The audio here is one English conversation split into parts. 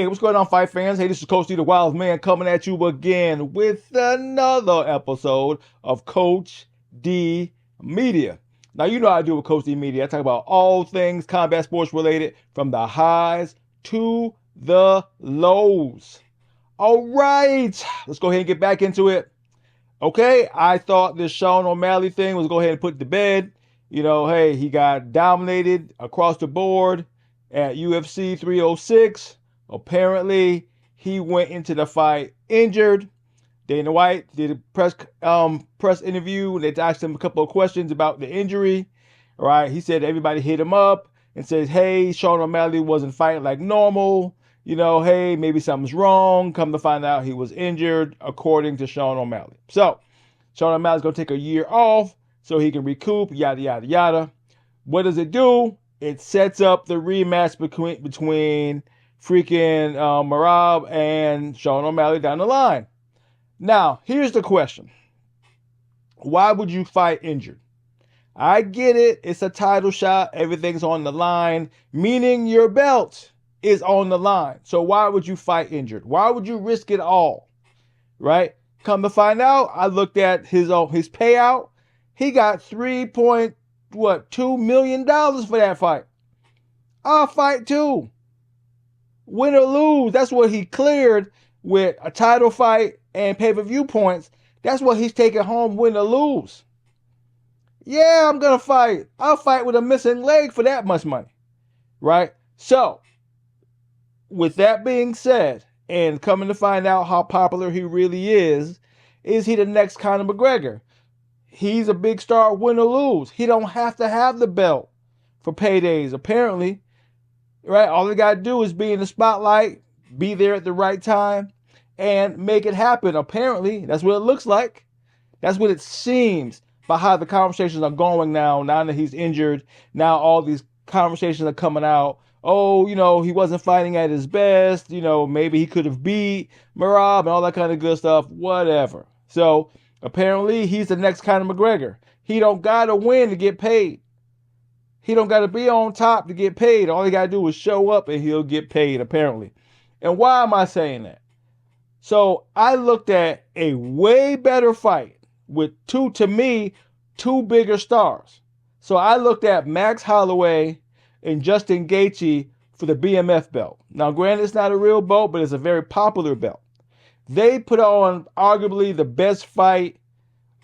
Hey, what's going on, fight fans? Hey, this is Coach D, the Wild Man, coming at you again with another episode of Coach D Media. Now, you know how I do with Coach D Media. I talk about all things combat sports related, from the highs to the lows. All right, let's go ahead and get back into it. Okay, I thought this Sean O'Malley thing was go ahead and put to bed. You know, hey, he got dominated across the board at UFC 306. Apparently, he went into the fight injured. Dana White did a press interview. They asked him a couple of questions about the injury. All right, he said everybody hit him up and says, hey, Sean O'Malley wasn't fighting like normal. You know, hey, maybe something's wrong. Come to find out, he was injured, according to Sean O'Malley. So, Sean O'Malley's going to take a year off so he can recoup, yada, yada, yada. What does it do? It sets up the rematch between freaking Merab and Sean O'Malley down the line. Now, here's the question. Why would you fight injured? I get it. It's a title shot. Everything's on the line, meaning your belt is on the line. So why would you fight injured? Why would you risk it all? Right? Come to find out, I looked at his payout. He got $3.2 million for that fight. I'll fight too. Win or lose, that's what he cleared with a title fight and pay-per-view points. That's what he's taking home, win or lose. Yeah, I'm going to fight. I'll fight with a missing leg for that much money. Right? So, with that being said, and coming to find out how popular he really is he the next Conor McGregor? He's a big star, win or lose. He don't have to have the belt for paydays, apparently. Right? All he got to do is be in the spotlight, be there at the right time, and make it happen. Apparently, that's what it looks like. That's what it seems by how the conversations are going now that he's injured. Now all these conversations are coming out. Oh, you know, he wasn't fighting at his best. You know, maybe he could have beat Merab and all that kind of good stuff. Whatever. So, apparently, he's the next Conor McGregor. He don't got to win to get paid. He don't got to be on top to get paid. All he got to do is show up and he'll get paid, apparently. And why am I saying that? So, I looked at a way better fight with two bigger stars. So, I looked at Max Holloway and Justin Gaethje for the BMF belt. Now, granted, it's not a real belt, but it's a very popular belt. They put on arguably the best fight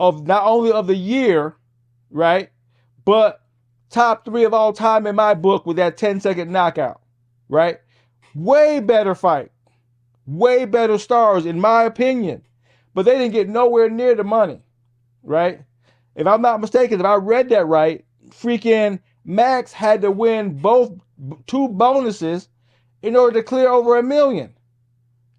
of not only of the year, right, but top 3 of all time in my book with that 10-second knockout, right? Way better fight. Way better stars, in my opinion. But they didn't get nowhere near the money, right? If I'm not mistaken, if I read that right, freaking Max had to win both 2 bonuses in order to clear over $1 million.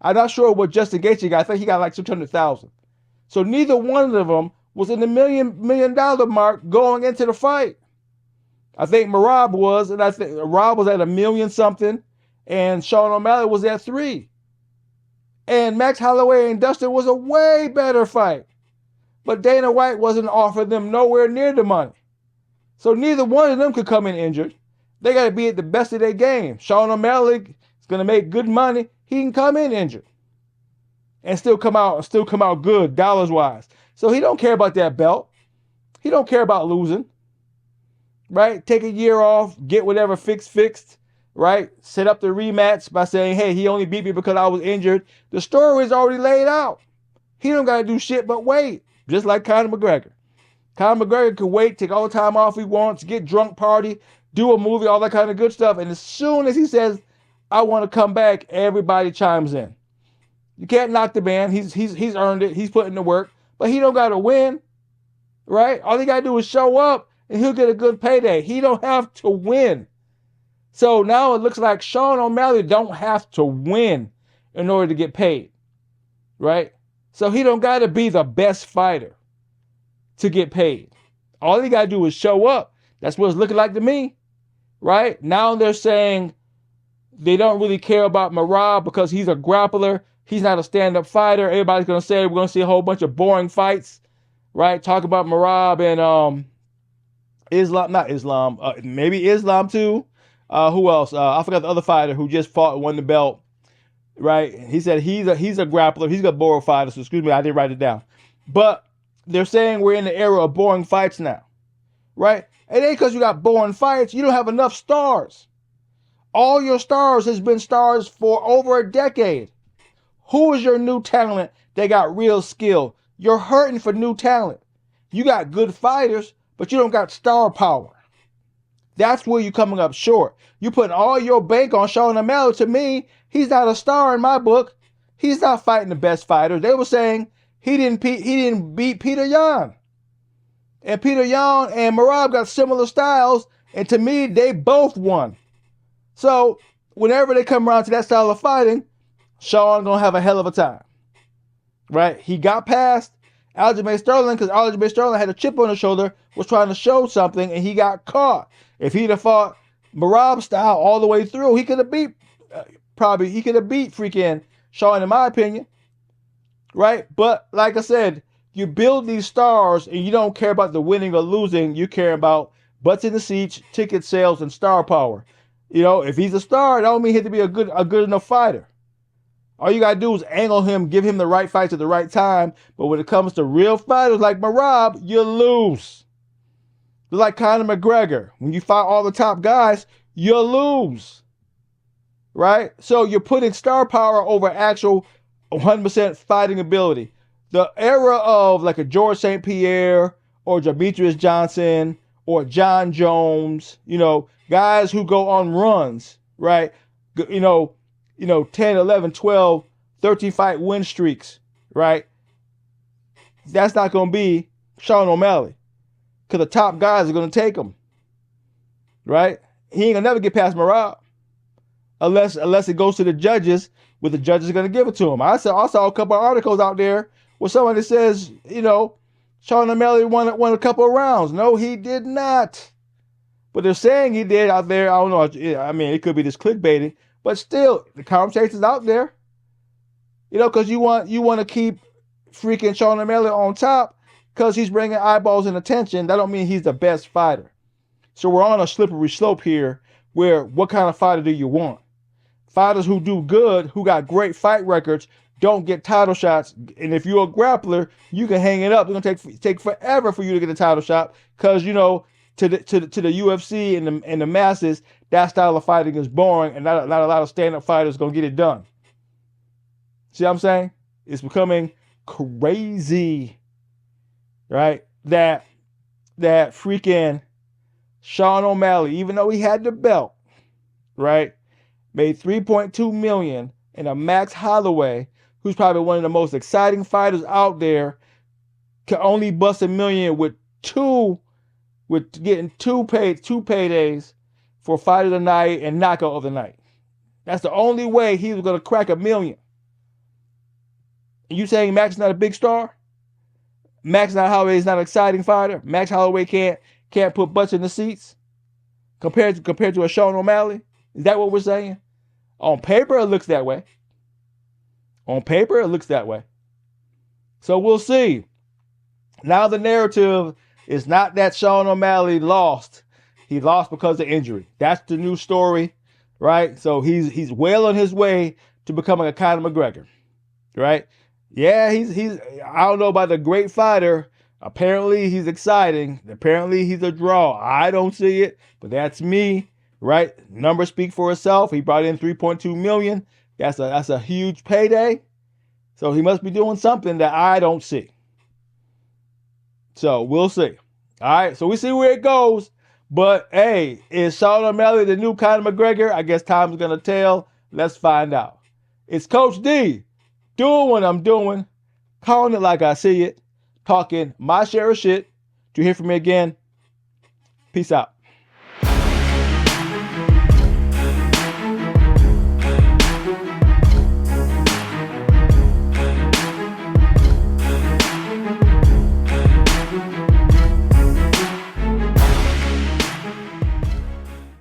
I'm not sure what Justin Gaethje got. I think he got like 600,000. So neither one of them was in the million dollar mark going into the fight. I think Merab was, and I think Rob was at $1 million something, and Sean O'Malley was at 3. And Max Holloway and Dustin was a way better fight. But Dana White wasn't offering them nowhere near the money. So neither one of them could come in injured. They got to be at the best of their game. Sean O'Malley is going to make good money. He can come in injured and still come out good dollars wise. So he don't care about that belt. He don't care about losing. Right? Take a year off, get whatever fixed, right? Set up the rematch by saying, hey, he only beat me because I was injured. The story is already laid out. He don't got to do shit but wait, just like Conor McGregor. Conor McGregor can wait, take all the time off he wants, get drunk, party, do a movie, all that kind of good stuff. And as soon as he says, I want to come back, everybody chimes in. You can't knock the man. He's earned it. He's putting the work. But he don't got to win, right? All he got to do is show up and he'll get a good payday. He don't have to win. So now it looks like Sean O'Malley don't have to win in order to get paid, right? So he don't got to be the best fighter to get paid. All he got to do is show up. That's what it's looking like to me, right? Now they're saying they don't really care about Merab because he's a grappler. He's not a stand-up fighter. Everybody's going to say we're going to see a whole bunch of boring fights, right? Talk about Merab and maybe Islam too. Who else? I forgot the other fighter who just fought and won the belt. right? He said he's a grappler. He's a boring fighter. So excuse me, I didn't write it down. But they're saying we're in the era of boring fights now, right? It ain't because you got boring fights. You don't have enough stars. All your stars has been stars for over a decade. Who is your new talent that got real skill? You're hurting for new talent. You got good fighters, but you don't got star power. That's where you're coming up short. You putting all your bank on Sean O'Malley. To me, he's not a star in my book. He's not fighting the best fighters. They were saying he didn't beat Peter Yan. And Peter Yan and Merab got similar styles, and to me, they both won. So whenever they come around to that style of fighting, Sean gonna have a hell of a time, right? He got past Aljamain Sterling because Aljamain Sterling had a chip on his shoulder, was trying to show something, and he got caught. If he'd have fought Merab style all the way through, he could have beat freaking Sean, in my opinion, right? But like I said, you build these stars and you don't care about the winning or losing. You care about butts in the seats, ticket sales, and star power. You know, if he's a star, it don't mean he had to be a good enough fighter. All you gotta do is angle him, give him the right fights at the right time. But when it comes to real fighters like Merab, you lose. Like Conor McGregor, when you fight all the top guys, you lose. Right? So you're putting star power over actual 100% fighting ability. The era of like a George St. Pierre or Demetrius Johnson or John Jones, you know, guys who go on runs, right? You know, 10, 11, 12, 13 fight win streaks, right? That's not going to be Sean O'Malley because the top guys are going to take him, right? He ain't going to never get past Merab unless it goes to the judges, where the judges are going to give it to him. I saw a couple of articles out there where somebody says, you know, Sean O'Malley won a couple of rounds. No, he did not. But they're saying he did out there. I don't know. I mean, it could be just clickbaiting. But still, the conversation's out there. You know, because you want to keep freaking Sean O'Malley on top because he's bringing eyeballs and attention. That don't mean he's the best fighter. So we're on a slippery slope here where what kind of fighter do you want? Fighters who do good, who got great fight records, don't get title shots. And if you're a grappler, you can hang it up. It's going to take forever for you to get a title shot because, you know, to the UFC and the masses, that style of fighting is boring, and not a lot of stand-up fighters going to get it done. See what I'm saying? It's becoming crazy, right? That freaking Sean O'Malley, even though he had the belt, right, made $3.2 million, and a Max Holloway, who's probably one of the most exciting fighters out there, can only bust $1 million with getting two paydays for fight of the night and knockout of the night. That's the only way he was going to crack $1 million. And you saying Max is not a big star? Max Holloway is not an exciting fighter? Max Holloway can't put butts in the seats compared to a Sean O'Malley? Is that what we're saying? On paper, it looks that way. On paper, it looks that way. So we'll see. Now the narrative is not that Sean O'Malley lost. He lost because of injury. That's the new story, right? So he's well on his way to becoming a Conor McGregor, right? Yeah, he's I don't know about a great fighter. Apparently he's exciting. Apparently he's a draw. I don't see it, but that's me, right? Numbers speak for itself. He brought in $3.2 million. That's a huge payday. So he must be doing something that I don't see. So we'll see. All right, so we see where it goes. But hey, is Sean O'Malley the new Conor McGregor? I guess time's gonna tell. Let's find out. It's Coach D, doing what I'm doing, calling it like I see it, talking my share of shit. To hear from me again, peace out.